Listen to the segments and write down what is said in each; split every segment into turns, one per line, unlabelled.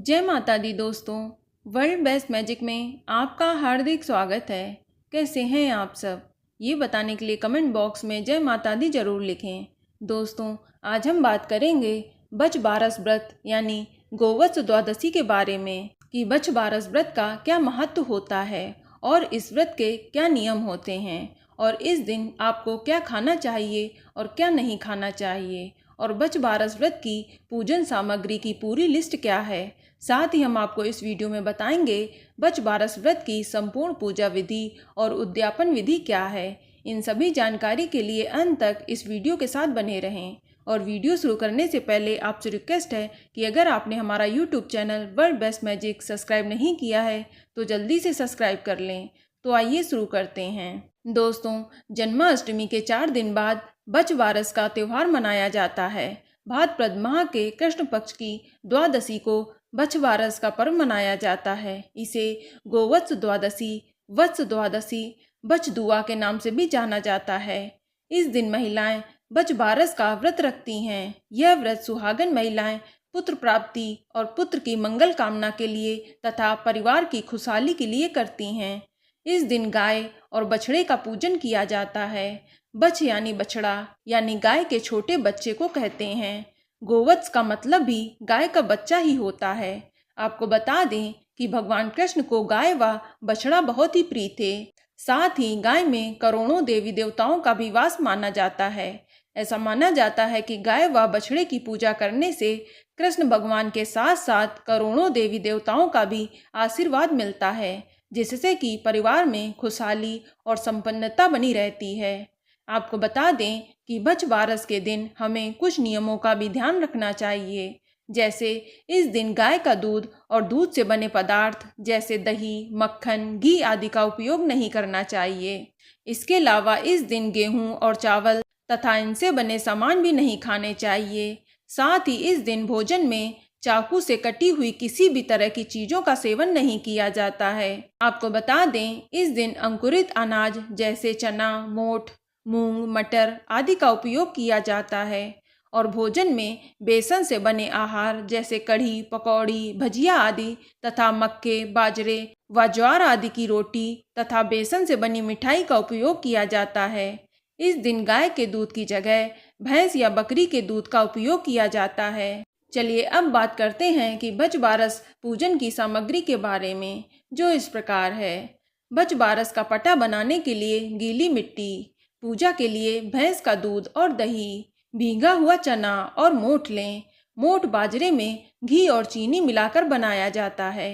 जय माता दी दोस्तों। वर्ल्ड बेस्ट मैजिक में आपका हार्दिक स्वागत है। कैसे हैं आप सब, ये बताने के लिए कमेंट बॉक्स में जय माता दी जरूर लिखें। दोस्तों, आज हम बात करेंगे बच बारस व्रत यानी गोवत्स द्वादशी के बारे में कि बच बारस व्रत का क्या महत्व होता है और इस व्रत के क्या नियम होते हैं और इस दिन आपको क्या खाना चाहिए और क्या नहीं खाना चाहिए और बच बारस व्रत की पूजन सामग्री की पूरी लिस्ट क्या है। साथ ही हम आपको इस वीडियो में बताएंगे बच बारस व्रत की संपूर्ण पूजा विधि और उद्यापन विधि क्या है। इन सभी जानकारी के लिए अंत तक इस वीडियो के साथ बने रहें। और वीडियो शुरू करने से पहले आपसे रिक्वेस्ट है कि अगर आपने हमारा YouTube channel world best magic subscribe नहीं किया है तो जल्दी से सब्सक्राइब कर लें। तो आइए शुरू करते हैं। दोस्तों, जन्माष्टमी के 4 दिन बाद बच बारस का त्यौहार मनाया जाता है। भाद्रपद माह के कृष्ण पक्ष की द्वादशी को बच बारस का पर्व मनाया जाता है। इसे गोवत्स द्वादशी, वत्स द्वादशी, बच दुआ के नाम से भी जाना जाता है। इस दिन महिलाएं बच बारस का व्रत रखती हैं। यह व्रत सुहागन महिलाएं पुत्र प्राप्ति और पुत्र की मंगल कामना के लिए तथा परिवार की खुशहाली के लिए करती हैं। इस दिन गाय और बछड़े का पूजन किया जाता है। बछ यानी बछड़ा यानी गाय के छोटे बच्चे को कहते हैं। गोवत्स का मतलब भी गाय का बच्चा ही होता है। आपको बता दें कि भगवान कृष्ण को गाय व बछड़ा बहुत ही प्रिय थे। साथ ही गाय में करोड़ों देवी देवताओं का भी वास माना जाता है। ऐसा माना जाता है कि गाय व बछड़े की पूजा करने से कृष्ण भगवान के साथ साथ करोड़ों देवी देवताओं का भी आशीर्वाद मिलता है, जिससे कि परिवार में खुशहाली और संपन्नता बनी रहती है। आपको बता दें कि बच बारस के दिन हमें कुछ नियमों का भी ध्यान रखना चाहिए, जैसे इस दिन गाय का दूध और दूध से बने पदार्थ जैसे दही, मक्खन, घी आदि का उपयोग नहीं करना चाहिए। इसके अलावा इस दिन गेहूं और चावल तथा इनसे बने सामान भी नहीं खाने चाहिए। साथ ही इस दिन भोजन में चाकू से कटी हुई किसी भी तरह की चीजों का सेवन नहीं किया जाता है। आपको बता दें, इस दिन अंकुरित अनाज जैसे चना, मोठ, मूंग, मटर आदि का उपयोग किया जाता है और भोजन में बेसन से बने आहार जैसे कढ़ी, पकौड़ी, भजिया आदि तथा मक्के, बाजरे व ज्वार आदि की रोटी तथा बेसन से बनी मिठाई का उपयोग किया जाता है। इस दिन गाय के दूध की जगह भैंस या बकरी के दूध का उपयोग किया जाता है। चलिए अब बात करते हैं कि बच बारस पूजन की सामग्री के बारे में, जो इस प्रकार है। बच बारस का पटा बनाने के लिए गीली मिट्टी, पूजा के लिए भैंस का दूध और दही, भीगा हुआ चना और मोठ लें। मोठ बाजरे में घी और चीनी मिलाकर बनाया जाता है।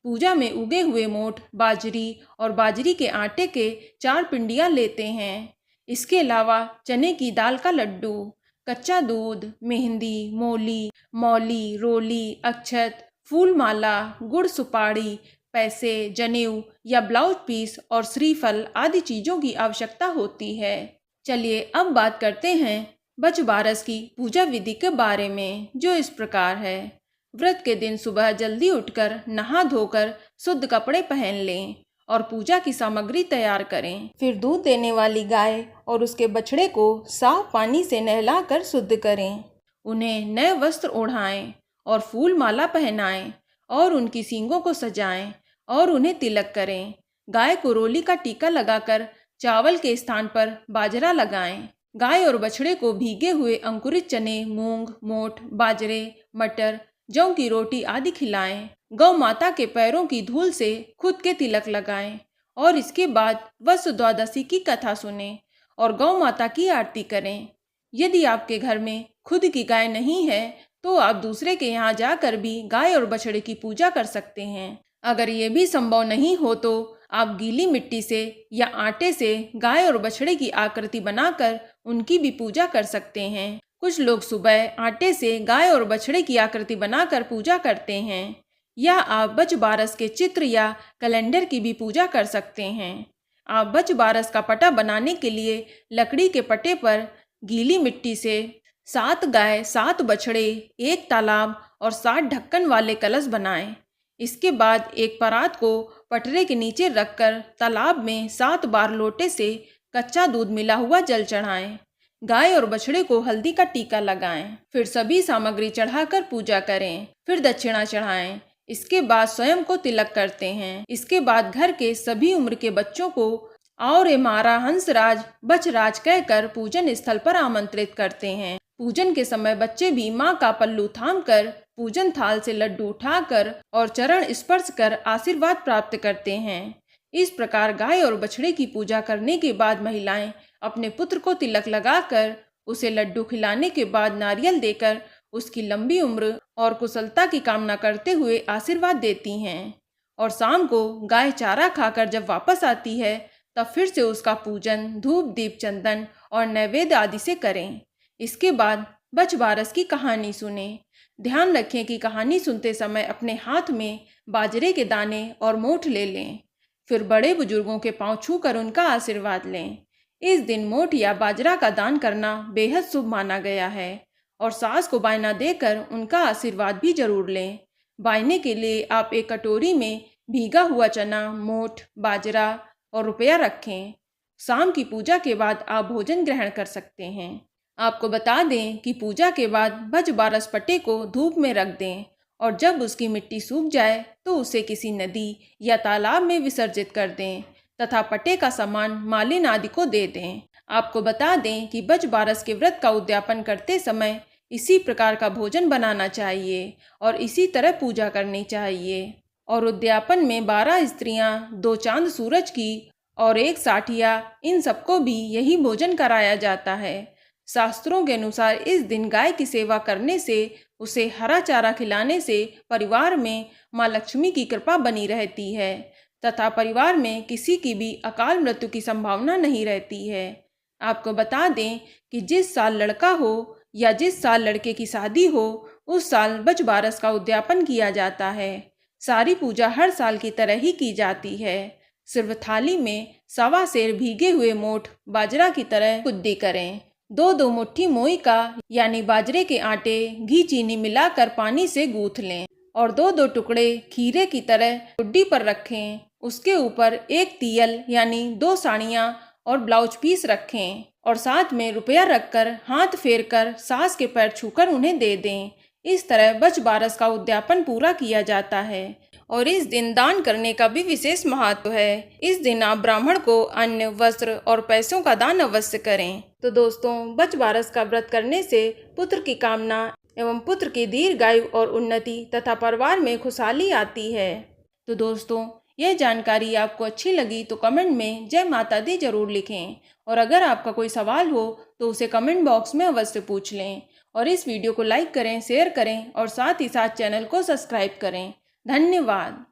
पूजा में उगे हुए मोठ बाजरी और बाजरी के आटे के 4 पिंडियाँ लेते हैं। इसके अलावा चने की दाल का लड्डू, कच्चा दूध, मेहंदी, मौली, रोली, अक्षत, फूल माला, गुड़ सुपारी, पैसे, जनेऊ या ब्लाउज पीस और श्रीफल आदि चीजों की आवश्यकता होती है। चलिए अब बात करते हैं बच बारस की पूजा विधि के बारे में, जो इस प्रकार है। व्रत के दिन सुबह जल्दी उठकर नहा धोकर शुद्ध कपड़े पहन लें और पूजा की सामग्री तैयार करें। फिर दूध देने वाली गाय और उसके बछड़े को साफ पानी से नहलाकर शुद्ध करें। उन्हें नए वस्त्र ओढ़ाएं और फूल माला पहनाएं और उनकी सींगों को सजाएं और उन्हें तिलक करें। गाय को रोली का टीका लगाकर चावल के स्थान पर बाजरा लगाएं। गाय और बछड़े को भीगे हुए अंकुरित चने, मूंग, मोठ, बाजरे, मटर, जौ की रोटी आदि खिलाएं। गौ माता के पैरों की धूल से खुद के तिलक लगाएं और इसके बाद वत्स द्वादशी की कथा सुनें और गौ माता की आरती करें। यदि आपके घर में खुद की गाय नहीं है तो आप दूसरे के यहाँ जाकर भी गाय और बछड़े की पूजा कर सकते हैं। अगर ये भी संभव नहीं हो तो आप गीली मिट्टी से या आटे से गाय और बछड़े की आकृति बनाकर उनकी भी पूजा कर सकते हैं। कुछ लोग सुबह आटे से गाय और बछड़े की आकृति बनाकर पूजा करते हैं, या आप बच बारस के चित्र या कैलेंडर की भी पूजा कर सकते हैं। आप बच बारस का पटा बनाने के लिए लकड़ी के पटे पर गीली मिट्टी से 7 गाय, 7 बछड़े, 1 तालाब और 7 ढक्कन वाले कलश बनाएं। इसके बाद एक परात को पटरे के नीचे रखकर तालाब में 7 बार लोटे से कच्चा दूध मिला हुआ जल चढ़ाएं। गाय और बछड़े को हल्दी का टीका लगाएं। फिर सभी सामग्री चढ़ाकर पूजा करें। फिर दक्षिणा चढ़ाएं। इसके बाद स्वयं को तिलक करते हैं। इसके बाद घर के सभी उम्र के बच्चों को और ए मारा हंसराज बचराज कहकर पूजन स्थल पर आमंत्रित करते हैं। पूजन के समय बच्चे भी माँ का पल्लू थामकर पूजन थाल से लड्डू उठाकर और चरण स्पर्श कर आशीर्वाद प्राप्त करते हैं। इस प्रकार गाय और बछड़े की पूजा करने के बाद महिलाएं अपने पुत्र को तिलक लगाकर उसे लड्डू खिलाने के बाद नारियल देकर उसकी लंबी उम्र और कुशलता की कामना करते हुए आशीर्वाद देती हैं। और शाम को गाय चारा खाकर जब वापस आती है तब फिर से उसका पूजन धूप दीप चंदन और नैवेद्य आदि से करें। इसके बाद बच बारस की कहानी सुने। ध्यान रखें कि कहानी सुनते समय अपने हाथ में बाजरे के दाने और मोठ ले लें। फिर बड़े बुजुर्गों के पांव छूकर उनका आशीर्वाद लें। इस दिन मोठ या बाजरा का दान करना बेहद शुभ माना गया है और सास को बायना देकर उनका आशीर्वाद भी जरूर लें। बायने के लिए आप एक कटोरी में भीगा हुआ चना, मोठ, बाजरा और रुपया रखें। शाम की पूजा के बाद आप भोजन ग्रहण कर सकते हैं। आपको बता दें कि पूजा के बाद बच बारस पट्टे को धूप में रख दें और जब उसकी मिट्टी सूख जाए तो उसे किसी नदी या तालाब में विसर्जित कर दें तथा पट्टे का सामान मालिन आदि को दे दें। आपको बता दें कि बच बारस के व्रत का उद्यापन करते समय इसी प्रकार का भोजन बनाना चाहिए और इसी तरह पूजा करनी चाहिए। और उद्यापन में 12 स्त्रियां, 2 चांद सूरज की और 1 साठिया, इन सबको भी यही भोजन कराया जाता है। शास्त्रों के अनुसार इस दिन गाय की सेवा करने से, उसे हरा चारा खिलाने से परिवार में माँ लक्ष्मी की कृपा बनी रहती है तथा परिवार में किसी की भी अकाल मृत्यु की संभावना नहीं रहती है। आपको बता दें कि जिस साल लड़का हो या जिस साल लड़के की शादी हो उस साल बच बारस का उद्यापन किया जाता है। सारी पूजा हर साल की तरह ही की जाती है। सिर्फ थाली में 1.25 सेर भीगे हुए मोठ बाजरा की तरह कुद्दी करें। 2-2 मुट्ठी मोई का यानी बाजरे के आटे घी चीनी मिलाकर पानी से गूंथ लें और 2-2 टुकड़े खीरे की तरह गुड्डी पर रखें। उसके ऊपर 1 तियल यानी 2 साड़ियाँ और ब्लाउज पीस रखें और साथ में रुपया रखकर हाथ फेर कर सास के पैर छूकर उन्हें दे दें। इस तरह बच बारस का उद्यापन पूरा किया जाता है और इस दिन दान करने का भी विशेष महत्व है। इस दिन आप ब्राह्मण को अन्न, वस्त्र और पैसों का दान अवश्य करें। तो दोस्तों, बच बारस का व्रत करने से पुत्र की कामना एवं पुत्र की दीर्घायु और उन्नति तथा परिवार में खुशहाली आती है। तो दोस्तों, यह जानकारी आपको अच्छी लगी तो कमेंट में जय माता दी जरूर लिखें और अगर आपका कोई सवाल हो तो उसे कमेंट बॉक्स में अवश्य पूछ लें और इस वीडियो को लाइक करें, शेयर करें और साथ ही साथ चैनल को सब्सक्राइब करें। धन्यवाद।